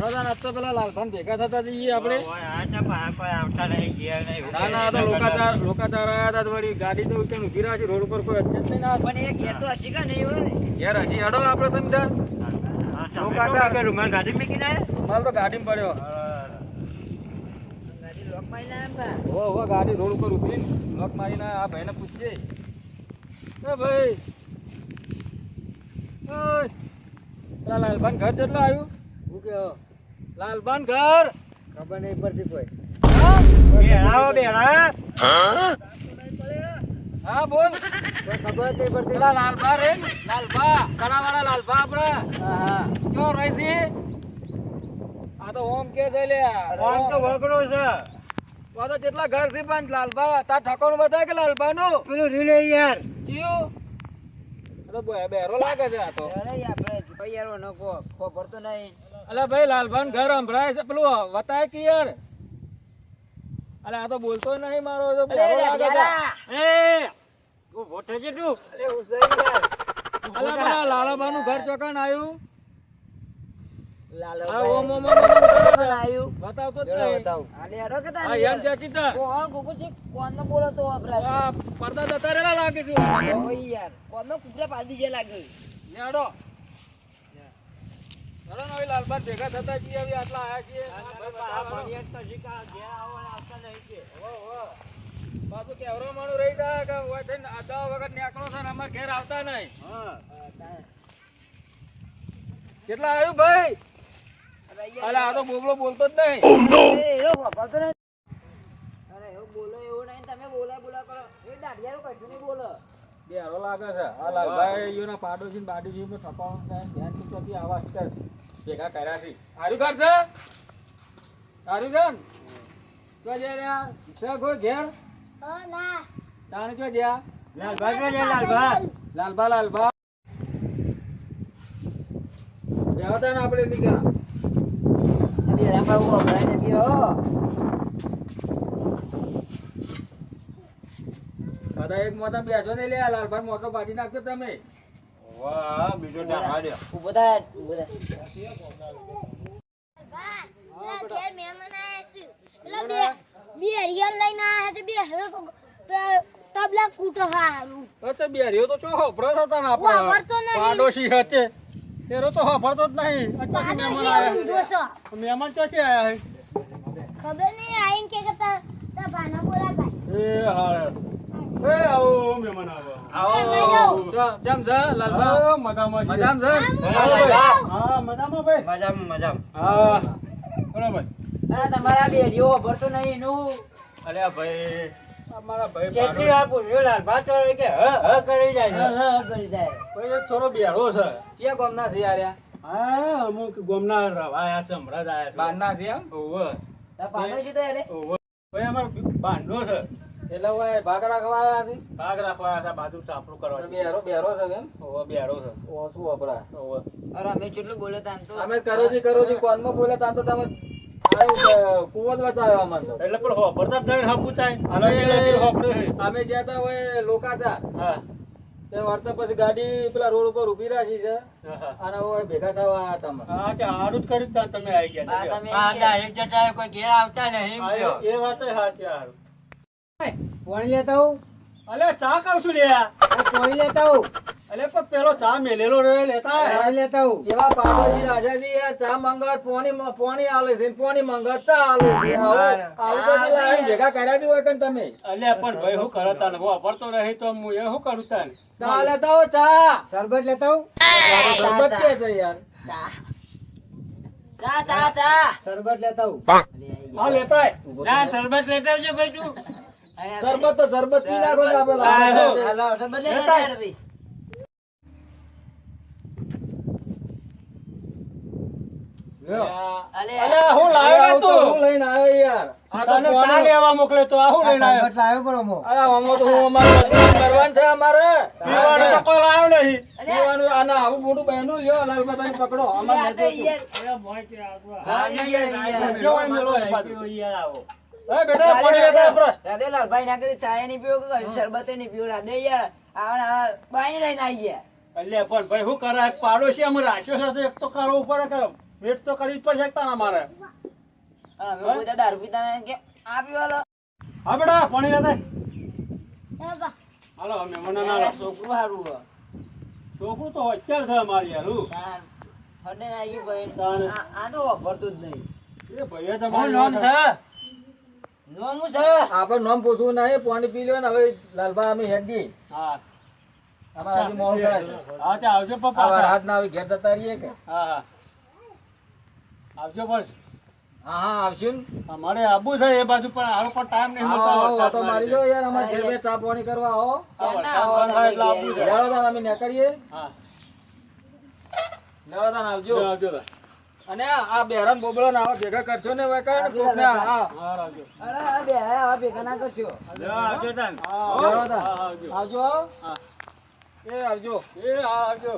હેડો તો પેલા લાલભાન ભેગા થતા જઈએ આપણે. ના ના તો લોકાચાર આયા હતા વળી ગાડી તો ઉતરીને ઊભી રાખી રોડ ઉપર કોઈ અડચણ નહીં ના પણ એ ઘેર તો હસી કા નહીં હોય ને. યાર હજી હેડો આપણે તમે તાર લોકાચાર રૂમાલ ગાડી મૂકી ના માલ તો ગાડીમાં પડ્યો. ગાડી લોક મારી ના બા. હો ગાડી રોડ ઉપર ઉભી લોક મારીને આ ભાઈને પૂછજે. એ ભાઈ ઓય પેલા લાલભાન ઘર કેટલા આવ્યું? હું કે લાલભાન ઘર ખબર નહીં પડતી કોઈ. હા બોલ. કોઈ ખબર નહીં પડતી. પેલા લાલભા રે લાલભા કલાવાળા લાલભા આપડે હા ક્યો રહી છે? આ તો ઓમ કે છે લે ઓમ તો વગડો છે. તો જેટલા ઘર છે પણ લાલભા તાર ઠકાણું બતાય કે લાલભા નું પેલું રીલે યાર. ચિયો અરે બેરો લાગે છે આ તો. અરે આપણે ભાઈ યાર નો ખબર તો નહીં. અલા ભાઈ લાલભાન ઘર સંભળાય છે પેલું બતાય કે યાર. અલે આ તો બોલતો નહીં મારો તો બેરો લાગે છે. એ તું ભોટે છે તું. અરે ઉસઈ યાર. અલા પેલા લાલાબા નું ઘર ચોકાન આવ્યું. લાલો આ ઓમ ઓમ ઓમ ઓમ કરે છે. આવ્યું. બતાવતો જ જરા નહીં. બતાવ. આલે હેડો કે આ તારી યંગ જાકી તા. કોણ કુકુજી કોણ બોલો તો આપરા આ પડદા જતા રહેલા લાગે છે. ઓય યાર કોણ કુકરા પાડી જે લાગે. નેડો ચલો ને હવે લાલભાન ભેગા થતા છીએ હવે આટલા આયા છીએ. પાછું કેવરો માણું રહી જાય કે ઓય થઈને આદા વગર નેકળો છે ને અમાર ઘેર આવતા નહીં. કેટલા આવ્યું ભાઈ? અલે આ તો બોબલો બોલતો જ નહીં. એરો ખબર તો નહીં. અરે એવું બોલો એવું નહીં તમે બોલા કરો એ દાડિયારો કશું નહીં બોલો. બેરો લાગે છે આ લાલભાઈ ઈયોના પાડોશી ને બાડોશી નો થપાણું થાય ધ્યાન ચૂકવતી આવા સ્તર ભેગા કર્યા છે. આર્યું ઘર છે? આર્યું છે ને? ચો જે રહ્યા છે કોઈ ઘેર? તાણ ચો જ્યાં લાલભા જો લે લાલભા. લાલભા રહેતા ને આપણે નીકળ્યા. તમે રાપા હું અભરાય ને બીઓ બધા એક મોટા બેસો ને લે લાલભાઈ મોટો બાજી નાખજો તમે. વાહ બીજો ડાકા દે. ઉભો થાય તબલા કૂટો હારું તો બેરીઓ તો ચો હોભરો હતા ને આપણે વાપરતો નહીં. પાડોશી હતે એરો તો હોભરતો જ નહીં. અચ્છા મહેમાન આયા. મહેમાન ચોથી આયા હે? ખબર નહીં આઈન કે તા ભાનો બોલા ગાય એ હા એ આવો મહેમાન આવો ચો જમ છે લાલભા મજામાં છે. હા મજામાં ભાઈ. મજામાં. હા બોલો ભાઈ. આ તમારા બેરીઓ ભરતો નહીં એનું અલ્યા ભાઈ અમારા ભાઈ કેટલી વાર પૂછ્યું લાલભા તો કે હ કરી જાય છે. કરી જાય. ભાઈ એક થોડો બેડો છે. ક્યાં ગામના છે યાર? હા અમુક ગામના રવાયા છે હમણાં જ આયા છે. બારના છે એમ? ઓવે તા પાડોશી તો યાર ઓવે ભાઈ અમારો બાંધો છે. એટલે ઓય ભાગ રાખવા આયા છે. ભાગ રાખવા આયા છે બાજુ સાપડું કરવા. બેરો છે એમ? ઓવે બેરો છે. ઓ શું વપરા? ઓવે અરે અમે કેટલું બોલે તાન તો અમે કરોજી કોનમાં બોલે તાન તો તમે કુવત બતાવ્યો અમને તો. એટલે પણ હોપરતા જ નહીં હપુચાય. અમે જ્યાં તા હોય લોકાચાર. હા તે વાર્તા પછી ગાડી પેલા રોડ ઉપર ઉભી રાખી છે અને હવે ભેગા થવા આયા તમે. હા કે હારું જ કર્યું તા તમે આવી ગયા. આ તમે આ ના એક જટાએ કોઈ ઘેર આવતા નહીં એમ કયો. એ વાત સાચી હારું. પાણી લેતા હું. અલે ચા કાવ છું લે. પાણી લેતા હું. અલે પણ પેલો ચા મેલેલો રે લેતા પાણી લેતા હું. જેવા પાડોશી રાજાજી યાર ચા મંગાત પોણી આલે છે પોણી મંગાત ચા આલે છે. આવું તો પેલા આઈને ભેગા કર્યા જ હોય કે તમે. અલ્યા પણ ભાઈ હું કરતા ને વાપરતો રહી તો હું એ શું કરું તાન ચા લેતા હો ચા. શરબત લેતા હું. શરબત કે છે યાર? ચા શરબત લેતા હું. હા લેતા હે. જા શરબત લેતા આવજો ભાઈ તું શરબત તો શરબત પી નાખો તો આપણે હાલો સબર લે તા યાર ભાઈ અલે હું લાવ્યો તું? હું લઈને આવ્યો યાર. આ તો તને પોણી- ચા લેવા મોકલે તો આ શું આ લઈને આવ્યો શરબત લાવ્યો પણ અમો. અરે આમાં તો હું અમારે બધું કરવાનું છે અમારે. પીવાનું તો કોઈ લાવ્યો નહીં પીવાનું આના આવું મોટું બહેનું લ્યો લાલભાઈ પકડો અમારે આ તો નથી યાર જો એ મેલો એ બાજુ. એ બેટા પાણી લેતા આપણે. રાધેલાલ ભાઈ ના કીધું ચા નહીં પીવો કે શરબત નહીં પીવો રાધે યાર આ બાઈ લઈને આવી ગયા અલ્યા પણ ભાઈ શું કરે પાડોશી અમે રાખ્યો છે તો એક તો કરવું પડે કે વેટ તો કરવી જ પડશે તારા મારે. અને અમે કોઈ દાડા દારૂ પીતા નહીં કે આ પીવા લો. હા બેટા પાણી લેતા એ બા હાલો અમે મને ના લો. છોકરું સારું હોય. છોકરું તો હોશિયાર છે મારી યાર હું. તાન ફડે આવી ભાઈ તાન. આ તો વાપરતું જ નહીં. એ ભાઈએ તમારું નામ છે. નોમ છે આપણે નામ પૂછવું નહીં, પાણી પી લો ને હવે લાલભા અમે હેડી. હા અમારે હજી મોડું થાય છે. હા તે આવજો આવા પપ્પા. રાત ના હવે ઘેર જતા રહીએ કે? હા હા આવજો બસ. હા હા આવશું ને. અમારે આબુ છે એ બાજુ પણ હાલો પણ ટાઈમ નહીં મળતો. આવો, આવો, વરસાદ વાતો મારી લો યાર, અમારે ઘેર બે ચા પાણી કરવા આવો. આ ચારના વરસાદ આવો બંધ થાય તમે એટલે ઘેર. આવવું છે. લેવડો તાન અમે નીકળીએ. હા લેવડો તાન આવજો. આવજો તા. અને આ બેરન બોબડો ના આવા ભેગા કરશો ને હવે કાંઈ ને કોકને હા હા આવજો. અરે આ બે આવા ભેગા ના કરશો. આવજો તાન. લેવડો તાન. હા આવજો. આવજો. હા એ આવજો. એ હા આવજો.